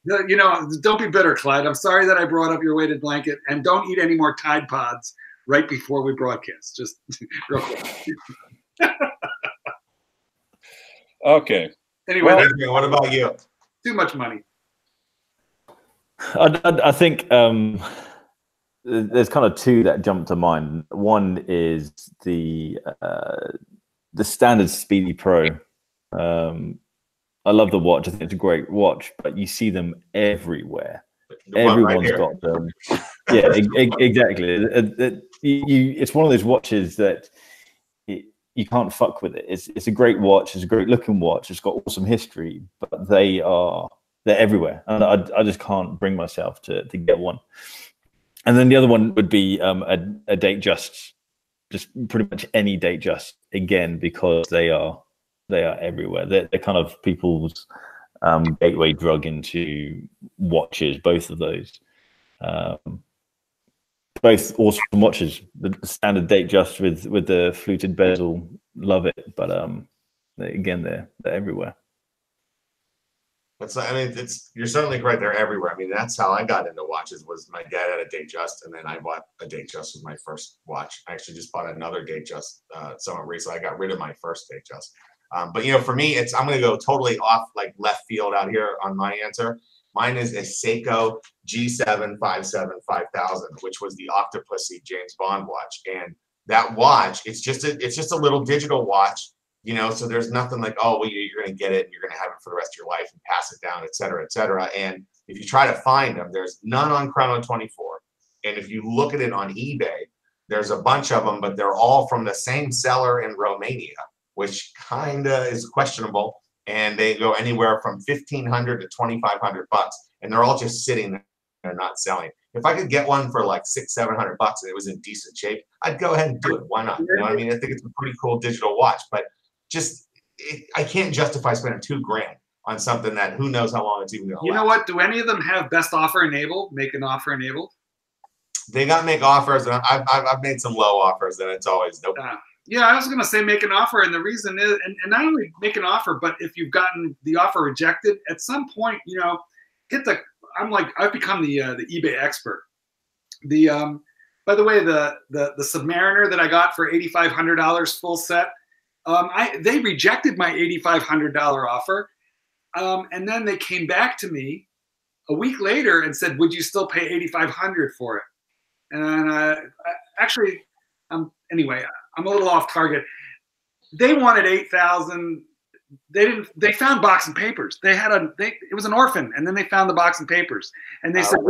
You know, don't be bitter, Clyde. I'm sorry that I brought up your weighted blanket, and don't eat any more Tide Pods right before we broadcast. Just real quick. Okay. Anyway, Well, what about you? too much money. I think there's kind of two that jump to mind. One is the standard Speedy Pro. I love the watch. I think it's a great watch, but you see them everywhere. Everyone's got them. Yeah, exactly. It's one of those watches that you can't fuck with it. It's a great watch. It's a great looking watch. It's got awesome history, but they're everywhere, and I just can't bring myself to get one. And then the other one would be a date just pretty much any date just, again, because they are everywhere. They're kind of people's gateway drug into watches. Both of those, both awesome watches. The standard date just with the fluted bezel, love it. But again, they're everywhere. I mean, you're certainly correct. They're everywhere. I mean, that's how I got into watches. Was my dad had a date just, and then I bought a date just with my first watch. I actually just bought another date just somewhat recently. I got rid of my first date just. But you know, for me, I'm going to go totally off like left field out here on my answer. Mine is a Seiko G7 57 5000, which was the Octopussy James Bond watch. And that watch, it's just a little digital watch, you know. So there's nothing like, oh, well, you're going to get it and you're going to have it for the rest of your life and pass it down, et cetera, et cetera. And if you try to find them, there's none on Chrono 24. And if you look at it on eBay, there's a bunch of them, but they're all from the same seller in Romania, which kind of is questionable. And they go anywhere from $1,500 to $2,500, and they're all just sitting there. They're not selling. If I could get one for like $600-700 and it was in decent shape, I'd go ahead and do it. Why not? You know what I mean? I think it's a pretty cool digital watch, but I can't justify spending $2,000 on something that who knows how long it's even going to last. You know what? Do any of them have best offer enabled? Make an offer enabled? They got make offers, and I've made some low offers, and it's always nope. Yeah, I was going to say make an offer, and the reason is, and not only make an offer, but if you've gotten the offer rejected, at some point, you know, I've become the eBay expert. By the way, the Submariner that I got for $8,500 full set, they rejected my $8,500 offer, and then they came back to me a week later and said, "Would you still pay $8,500 for it?" And anyway. I'm a little off target. They wanted $8,000. They found box and papers. It was an orphan, and then they found the box and papers. And they said,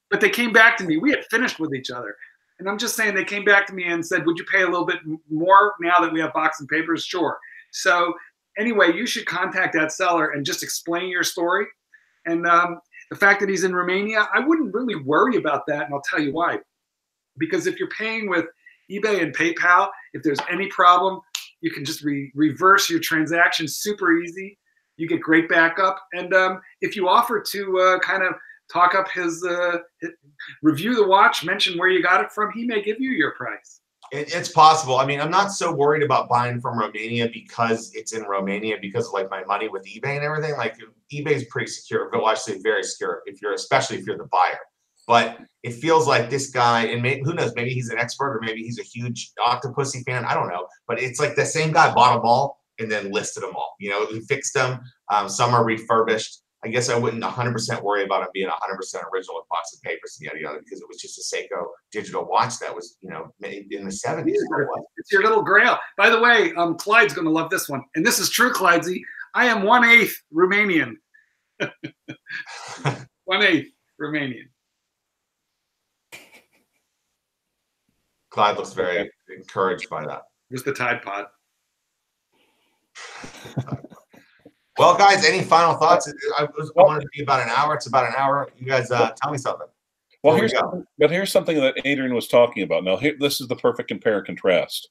but they came back to me. We had finished with each other. And I'm just saying, they came back to me and said, "Would you pay a little bit more now that we have box and papers?" Sure. So anyway, you should contact that seller and just explain your story. And the fact that he's in Romania, I wouldn't really worry about that. And I'll tell you why. Because if you're paying with eBay and PayPal, if there's any problem, you can just reverse your transaction super easy. You get great backup. And if you offer to kind of talk up his review the watch, mention where you got it from, he may give you your price. It's possible. I mean, I'm not so worried about buying from Romania because it's in Romania, because of like my money with eBay and everything. Like eBay is pretty secure. Well, I should say very secure, especially if you're the buyer. but it feels like this guy, and maybe, who knows, maybe he's an expert or maybe he's a huge Octopussy fan. I don't know, but it's like the same guy bought them all and then listed them all. You know, he fixed them. Some are refurbished. I guess I wouldn't 100% worry about it being 100% original with box of papers and yada yada, because it was just a Seiko digital watch that was, you know, made in the 70s. It's your little grail. By the way, Clyde's going to love this one, and this is true, Clydesy. I am 1/8 Romanian. 1/8 Romanian. Clyde looks very encouraged by that. Just the Tide Pod. Well, guys, any final thoughts? I wanted to be about an hour. It's about an hour. You guys tell me something. Well, here's something that Adrian was talking about. Now, this is the perfect compare and contrast.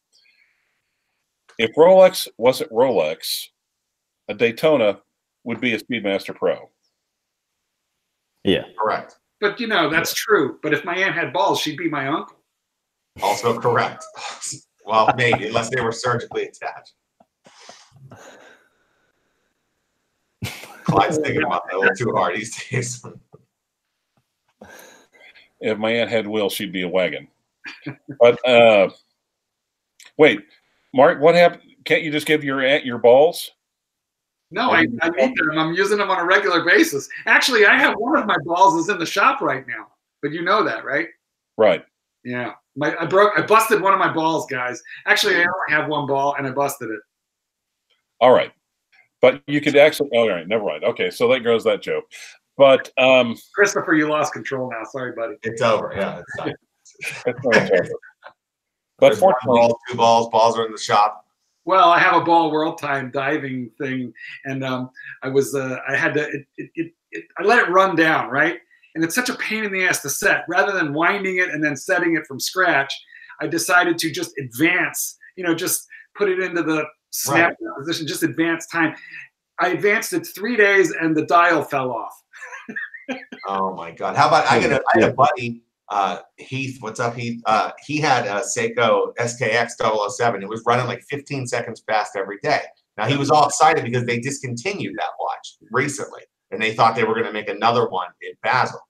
If Rolex wasn't Rolex, a Daytona would be a Speedmaster Pro. Yeah. Correct. But, you know, that's true. But if my aunt had balls, she'd be my uncle. Also correct. Well, maybe, unless they were surgically attached. Clyde's thinking about that a little too hard these days. If my aunt had wheels, she'd be a wagon. But wait, Mark, what happened? Can't you just give your aunt your balls? No, I need them. I'm using them on a regular basis. Actually, I have one of my balls is in the shop right now. But you know that, right? Right. Yeah. I busted one of my balls, guys. Actually, I only have one ball, and I busted it. All right. But you could actually, all right, never mind. Okay, so that goes that joke. But Christopher, you lost control now. Sorry, buddy. It's over. Yeah, it's done. It's over. But fortunately, two balls are in the shop. Well, I have a ball world time diving thing, and I had to. I let it run down, right? And it's such a pain in the ass to set. Rather than winding it and then setting it from scratch, I decided to just advance. You know, just put it into the snap position, just advance time. I advanced it 3 days, and the dial fell off. Oh my God! How about I had a buddy, Heath. What's up, Heath? He had a Seiko SKX 007. It was running like 15 seconds fast every day. Now he was all excited because they discontinued that watch recently, and they thought they were going to make another one in Basel.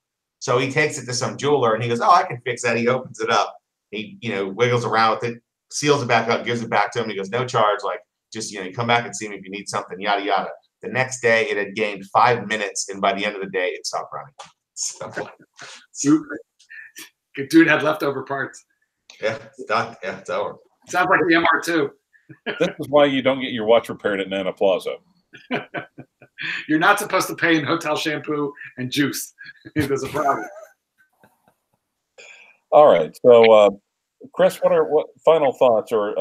So he takes it to some jeweler, and he goes, "Oh, I can fix that." He opens it up. He wiggles around with it, seals it back up, gives it back to him. He goes, "No charge. Like, just you come back and see me if you need something." Yada yada. The next day, it had gained 5 minutes, and by the end of the day, it stopped running. So, dude had leftover parts. Yeah, it's done. Yeah, it's over. Sounds like the MR2. this is why you don't get your watch repaired at Nana Plaza. You're not supposed to pay in hotel shampoo and juice. There's a problem. All right. So, Chris, what final thoughts, or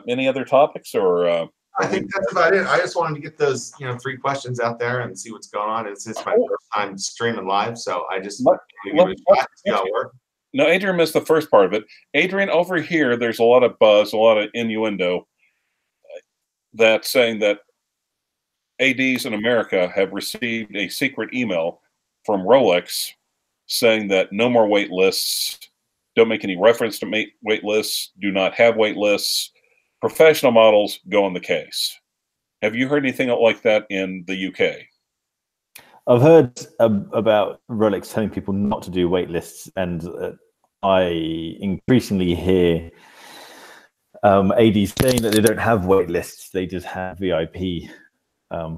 any other topics, or? I think that's about it. I just wanted to get those 3 questions out there and see what's going on. It's my first time streaming live, so I just want to give it a shot to see how it works. No, Adrian missed the first part of it. Adrian, over here, there's a lot of buzz, a lot of innuendo that's saying that ADs in America have received a secret email from Rolex saying that no more wait lists, don't make any reference to wait lists, do not have wait lists. Professional models go on the case. Have you heard anything like that in the UK? I've heard about Rolex telling people not to do wait lists, and I increasingly hear ADs saying that they don't have wait lists; they just have VIP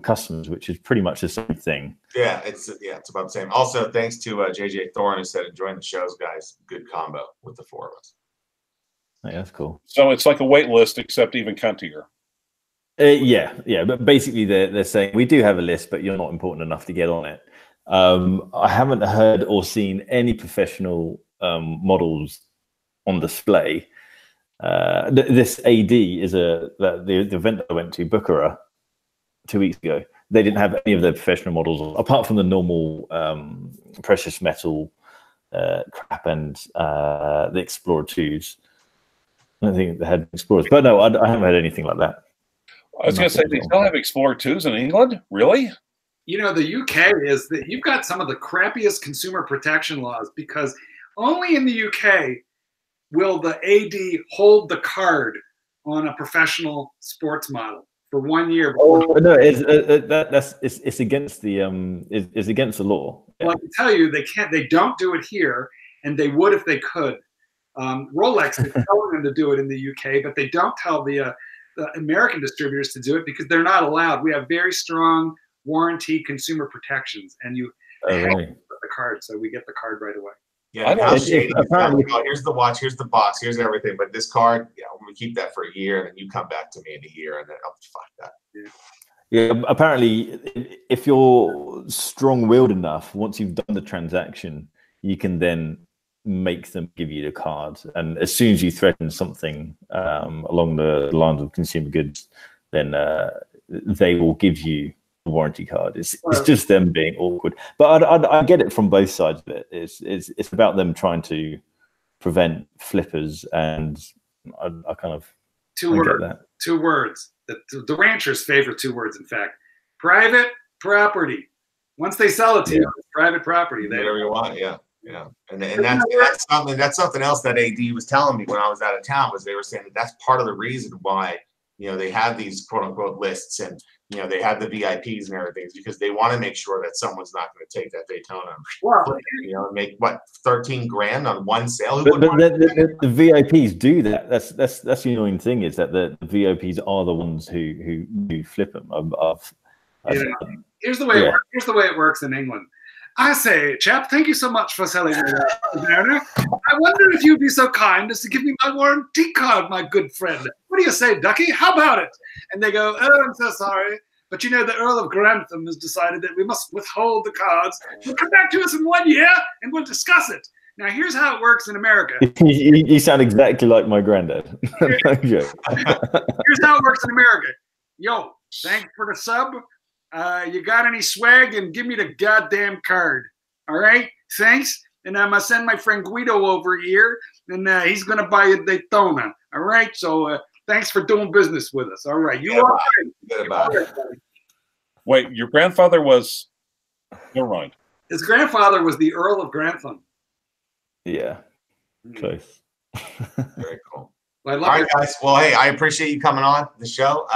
customers, which is pretty much the same thing. Yeah, it's about the same. Also, thanks to JJ Thorne, who said enjoying the shows, guys. Good combo with the 4 of us. Yeah, that's cool. So it's like a wait list, except even cuntier. Yeah. But basically, they're saying we do have a list, but you're not important enough to get on it. I haven't heard or seen any professional models on display. This AD is the event that I went to, Bukhara, 2 weeks ago. They didn't have any of their professional models apart from the normal precious metal crap and the Explorer 2s. I don't think they had Explorers, but no, I haven't had anything like that. I was going to say, they still have Explorer 2s in England? Really? You know, the UK is that you've got some of the crappiest consumer protection laws, because only in the UK will the AD hold the card on a professional sports model for 1 year. Oh no, it's against the it's against the law. Well, I can tell you, they can't. They don't do it here, and they would if they could. Rolex is telling them to do it in the UK, but they don't tell the American distributors to do it because they're not allowed. We have very strong warranty consumer protections, and you have to put the card, so we get the card right away. Yeah, how shady is that? Oh, here's the watch, here's the box, here's everything, but this card, yeah, I'm gonna keep that for a year, and then you come back to me in a year, and then I'll fuck that. Yeah, apparently, if you're strong-willed enough, once you've done the transaction, you can then make them give you the card. And as soon as you threaten something along the lines of consumer goods, then they will give you the warranty card. It's just them being awkward. But I get it from both sides of it. It's about them trying to prevent flippers, and I kind of get that. 2 words. The rancher's favorite 2 words, in fact. Private property. Once they sell it to you, it's private property. Whatever you want, yeah. And that's something else that AD was telling me when I was out of town, was they were saying that's part of the reason why, you know, they have these quote unquote lists, and you know, they have the VIPs and everything, is because they want to make sure that someone's not going to take that Daytona, you know, and make what, 13 grand on one sale. But the VIPs do that. That's the annoying thing, is that the VIPs are the ones who flip them. Here's the way it works. Here's the way it works in England. I say, chap, thank you so much for selling me that. I wonder if you'd be so kind as to give me my warranty card, my good friend. What do you say, Ducky? How about it? And they go, oh, I'm so sorry, but you know, the Earl of Grantham has decided that we must withhold the cards. We'll come back to us in 1 year, and we'll discuss it. Now, here's how it works in America. You sound exactly like my granddad. Here's how it works in America. Yo, thanks for the sub. You got any swag? And give me the goddamn card. All right? Thanks. And I'm going to send my friend Guido over here, and he's going to buy a Daytona. All right? So thanks for doing business with us. All right. Wait, your grandfather was... Never mind. His grandfather was the Earl of Grantham. Yeah. Close. Very cool. All right, guys. Well, hey, I appreciate you coming on the show.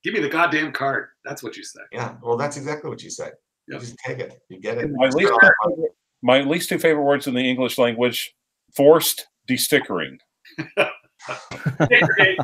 Give me the goddamn card. That's what you say. Yeah, well, that's exactly what you said. You just take it. You get it. My least 2 favorite words in the English language: forced destickering. Hashtag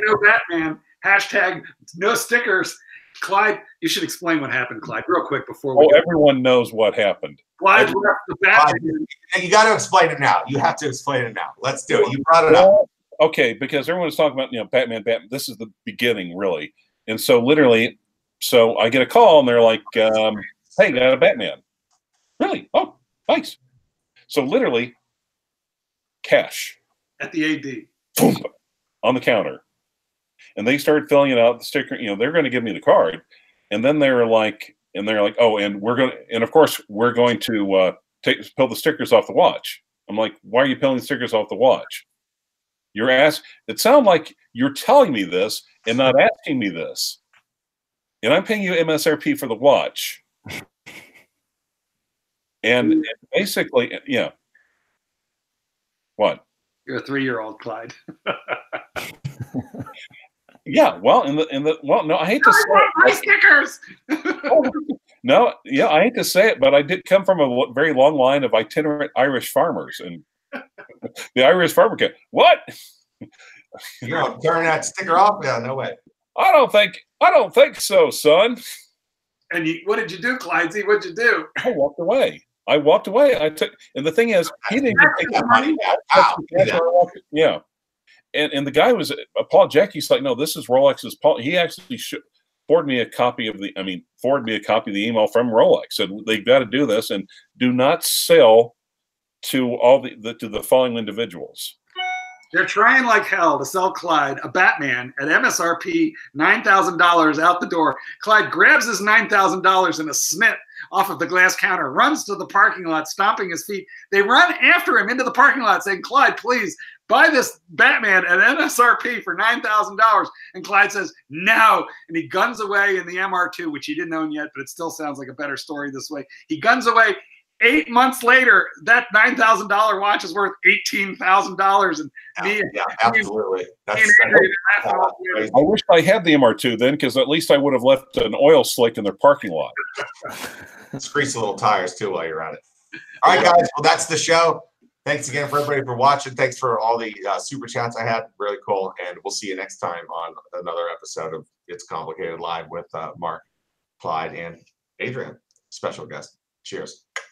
no Batman. Hashtag no stickers. Clyde, you should explain what happened, Clyde, real quick before we go. Everyone knows what happened. Clyde left the Batman. You got to explain it now. You have to explain it now. Let's do it. You brought it up. Okay, because everyone's talking about, you know, Batman. This is the beginning, really. And so literally, so I get a call and they're like, hey, got a Batman. Really? Oh, nice. So literally, cash. At the AD. Boom, on the counter. And they started filling it out, the sticker, you know, they're going to give me the card. And then they're like, oh, and of course, we're going to peel the stickers off the watch. I'm like, why are you peeling the stickers off the watch? It sounds like you're telling me this and not asking me this. And I'm paying you MSRP for the watch. And basically, yeah. What? You're a 3-year-old, Clyde. Yeah, well, no, I hate to say it. My stickers. No, yeah, I hate to say it, but I did come from a very long line of itinerant Irish farmers, and the Irish farmer came, what? You know, turn that sticker off? Yeah, no way. I don't think so, son. And what did you do, Clyde? What'd you do? I walked away. And the thing is, he didn't take that money back. Yeah. And the guy was Paul Jackie's like, no, this is Rolex's Paul. He actually forwarded me a copy of the email from Rolex. Said they've got to do this and do not sell to all the following individuals. They're trying like hell to sell Clyde a Batman at MSRP $9,000 out the door. Clyde grabs his $9,000 in a smit off of the glass counter, runs to the parking lot, stomping his feet. They run after him into the parking lot saying, Clyde, please buy this Batman at MSRP for $9,000. And Clyde says, no. And he guns away in the MR2, which he didn't own yet, but it still sounds like a better story this way. He guns away. 8 months later, that $9,000 watch is worth $18,000, and Yeah, absolutely. I wish I had the MR2 then, because at least I would have left an oil slick in their parking lot. Grease the little tires too while you're at it. All right, guys. Well, that's the show. Thanks again for everybody for watching. Thanks for all the super chats I had. Really cool. And we'll see you next time on another episode of It's Complicated Live with Marc, Clyde, and Adrian, special guest. Cheers.